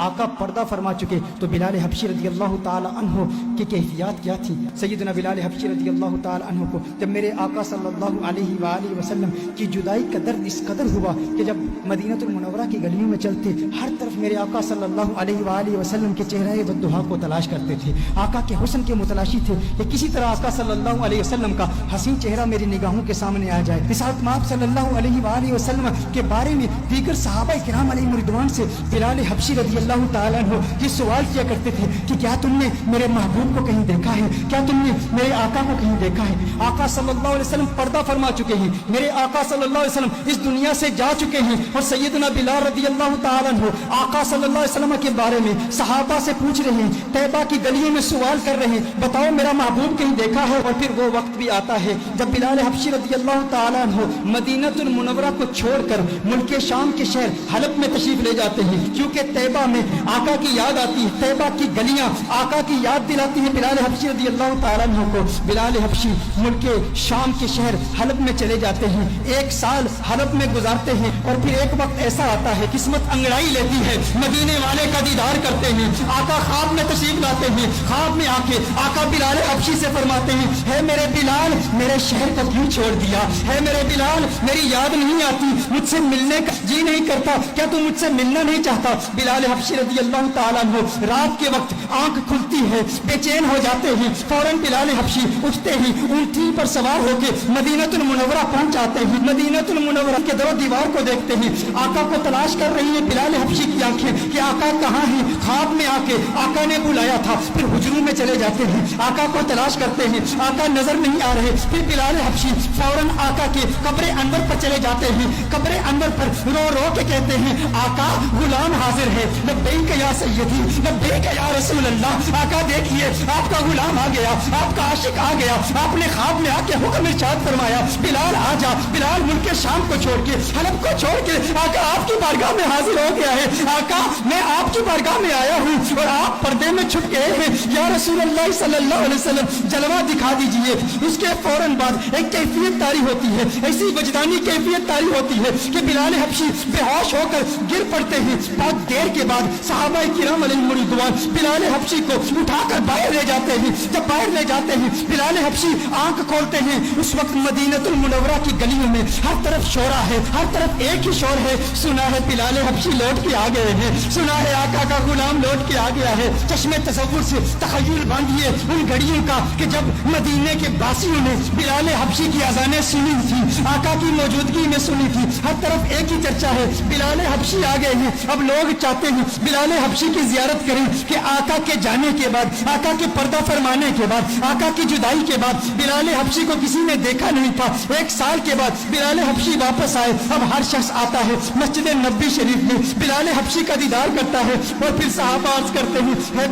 آقا پردہ فرما چکے تو بلال حبشی رضی اللہ تعالی عنہ کی کیفیات کیا تھی؟ سیدنا بلال حبشی رضی اللہ تعالی عنہ کو جب میرے آقا صلی اللہ علیہ وآلہ وسلم کی جدائی کا درد اس قدر ہوا کہ جب مدینہ المنورہ کی گلیوں میں چلتے ہر طرف میرے آقا صلی اللہ علیہ وآلہ وسلم کے چہرے والضحا کو تلاش کرتے تھے، آقا کے حسن کے متلاشی تھے کہ کسی طرح آقا صلی اللہ علیہ وسلم کا حسین چہرہ میری نگاہوں کے سامنے آ جائے۔ رسالت مآب صلی اللہ علیہ وآلہ وسلم کے بارے میں دیگر صحابہ کرام علیہ رضوان سے بلال حبشی رضی اللہ تعالیٰ عنہ یہ سوال کیا کرتے تھے کہ کیا تم نے میرے محبوب کو کہیں دیکھا ہے؟ کیا تم نے میرے آقا کو کہیں دیکھا ہے؟ آقا صلی اللہ علیہ وسلم پردہ فرما چکے ہیں، میرے آقا صلی اللہ علیہ وسلم اس دنیا سے جا چکے ہیں، اور سیدنا بلال رضی اللہ تعالیٰ عنہ آقا صلی اللہ علیہ وسلم کے بارے میں صحابہ سے پوچھ رہے ہیں، طیبہ کی گلیوں میں سوال کر رہے ہیں، بتاؤ میرا محبوب کہیں دیکھا ہے؟ اور پھر وہ وقت بھی آتا ہے جب بلال حبشی رضی اللہ تعالیٰ عنہ مدینہ المنورہ کو چھوڑ کر ملک شام کے شہر حلب میں تشریف لے جاتے ہیں، کیونکہ طیبہ میں آقا کی یاد آتی ہے، طیبہ کی گلیاں آقا کی یاد دلاتی ہیں بلال حبشی رضی اللہ تعالیٰ عنہ کو۔ بلال حبشی ملک شام کے شہر حلب میں چلے جاتے ہیں، 1 سال حلب میں گزارتے ہیں، اور پھر ایک وقت ایسا آتا ہے قسمت انگڑائی لیتی ہے، مدینے والے کا دیدار کرتے ہیں، آقا خواب میں تشریف لاتے ہیں، خواب میں آ کے آقا بلال حبشی سے فرماتے ہیں، ہے میرے بلال میرے شہر کو کیوں چھوڑ دیا؟ ہے میرے بلال میری یاد نہیں آتی؟ مجھ سے ملنے کا جی نہیں کرتا؟ کیا تم مجھ سے ملنا نہیں چاہتا؟ بلال حبشی رضی اللہ تعالیٰ عنہ رات کے وقت آنکھ کھلتی ہے، بے چین ہو جاتے ہیں، فوراً بلال حبشی اٹھتے ہی اونٹی پر سوار ہو کے مدینہ المنورہ پہنچ جاتے ہیں، مدینہ المنورہ کے در و دیوار کو دیکھتے ہیں، آقا کو تلاش کر رہی ہیں بلال حبشی کی آنکھیں کہ آقا کہاں ہیں؟ خواب میں آ کے آقا نے بلایا تھا، پھر حجروں میں چلے جاتے ہیں، آقا کو تلاش کرتے ہیں، آقا نظر نہیں آ رہے، پھر بلال حبشی فوراً آقا کے قبر انور پر چلے جاتے ہیں، قبر انور پر رو رو کے کہتے ہیں، آقا غلام حاضر ہے، لبیک یا سیدی لبیک یا رسول اللہ۔ آقا دیکھیے آپ کا غلام آ گیا، آپ کا عاشق آ گیا، آپ نے خواب میں آ کے حکم ارشاد فرمایا بلال آ جا۔ بلال ملک شام کو چھوڑ کے حلب کو چھوڑ کے آقا آپ کی بارگاہ میں حاضر ہو گیا ہے، آقا میں آپ کی بارگاہ میں آیا ہوں اور آپ پردے میں چھپ گئے ہیں، یا رسول اللہ صلی اللہ علیہ وسلم جلوہ دکھا دیجئے۔ اس کے فوراً بعد ایک کیفیت طاری ہوتی ہے، ایسی وجدانی کیفیت طاری ہوتی ہے کہ بلال حبشی بے ہوش ہو کر گر پڑتے ہیں۔ بہت دیر کے بعد صحابہ کرام علیہ رضوان بلال حبشی کو اٹھا کر باہر لے جاتے ہیں، جب باہر لے جاتے ہیں بلال حبشی آنکھ کھولتے ہیں، اس وقت مدینہ المنورہ کی گلیوں میں ہر طرف شورا ہے، ہر طرف ایک ہی شور ہے، سنا ہے بلال حبشی لوٹ کے آ گئے ہیں، سنا ہے آقا کا غلام لوٹ کے آ گیا ہے۔ چشمے تصور سے تخیل باندھیے ان گھڑیوں کا کہ جب مدینے کے باسیوں نے بلال حبشی کی اذانیں سنی تھی، آقا کی موجودگی میں سنی تھی، ہر طرف ایک ہی چرچا ہے بلال حبشی آ گئے ہیں۔ اب لوگ چاہتے ہیں بلال حبشی کی زیارت کریں کہ آقا کے جانے کے بعد، آقا کے پردہ فرمانے کے بعد، آقا کی جدائی کے بعد بلال حبشی کو کسی نے دیکھا نہیں تھا، 1 سال کے بعد بلال حبشی واپس آئے، اب ہر شخص آتا ہے مسجد نبوی شریف میں بلال حبشی کا دیدار کرتا ہے، اور پھر صحابہ عرض کرتے ہیں ہے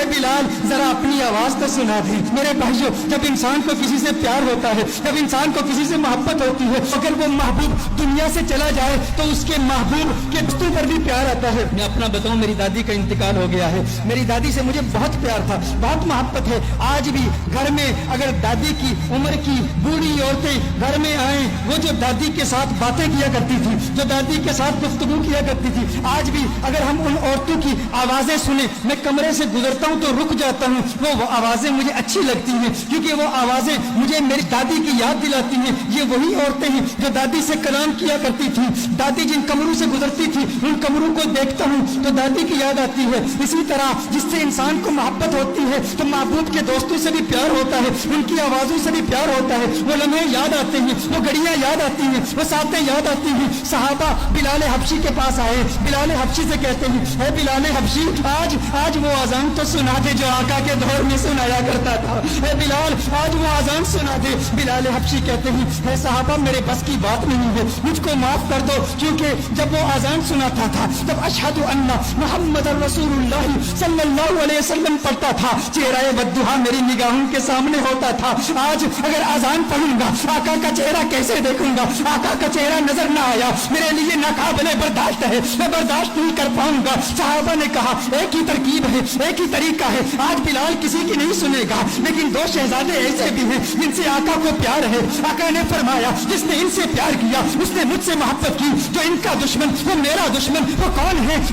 بلال ذرا اپنی آواز تو سنا دیں۔ میرے بھائیو، جب انسان کو کسی سے پیار ہوتا ہے، جب انسان کو کسی سے محبت ہوتی ہے، اگر وہ محبوب دنیا سے چلا جائے تو اس کے محبوب کے رشتوں پر بھی پیار آتا ہے۔ میں اپنا بتاؤں، میری دادی کا انتقال ہو گیا ہے، میری دادی سے مجھے بہت پیار تھا، بہت محبت ہے، آج بھی گھر میں اگر دادی کی عمر کی بوڑھی عورتیں گھر میں آئیں، وہ جو دادی کے ساتھ باتیں کیا کرتی تھی، جو دادی کے ساتھ گفتگو کیا کرتی تھی، آج بھی اگر ہم ان عورتوں کی آوازیں سنیں، میں کمرے سے گزرتا ہوں تو رک جاتا ہوں، وہ آوازیں مجھے اچھی لگتی ہیں، کیونکہ وہ آوازیں مجھے میری دادی کی یاد دلاتی ہیں۔ یہ وہی عورتیں ہیں جو دادی سے کلام کیا کرتی تھی، دادی جن کمروں سے گزرتی تھی ان کمروں کو دیکھتا ہوں تو دادی کی یاد آتی ہے۔ اسی طرح جس سے انسان کو محبت ہوتی ہے تو محبوب کے دوستوں سے بھی پیار ہوتا ہے، ان کی آوازوں سے بھی پیار ہوتا ہے، وہ لمحے یاد آتے ہیں، وہ گھڑیاں یاد آتی ہیں، وہ ساتیں یاد آتی ہیں۔ صحابہ بلال حبشی کے پاس آئے، بلال حبشی سے کہتے ہیں اے بلال حبشی، آج وہ اذان تو سنا دے جو آقا کے دور میں سنایا کرتا تھا، اے بلال آج وہ اذان سنا دے۔ بلال حبشی کہتے ہیں اے صحابہ میرے بس کی بات نہیں ہے، مجھ کو معاف کر دو، کیونکہ جب وہ اذان سناتا تھا تب اشہد ان محمد رسول اللہ صلی اللہ علیہ وسلم پڑھتا تھا، چہرہ بددعا میری نگاہوں کے سامنے ہوتا تھا۔ آج اگر اذان پڑھوں گا آقا کا چہرہ کیسے دیکھوں گا؟ آقا کا چہرہ نظر نہ آیا میرے لیے ناقابل برداشت ہے، میں برداشت نہیں کر پاؤں گا۔ صحابہ نے کہا ایک ہی ترکیب ہے، ایک ہی طریقہ ہے، آج بلال کسی کی نہیں سنے گا، لیکن 2 شہزادے ایسے بھی ہیں جن سے آقا کو پیار ہے۔ آقا نے فرمایا جس نے ان سے پیار کیا اس نے مجھ سے محبت کی، جو ان کا دشمن وہ میرا دشمن، وہ کون ہے؟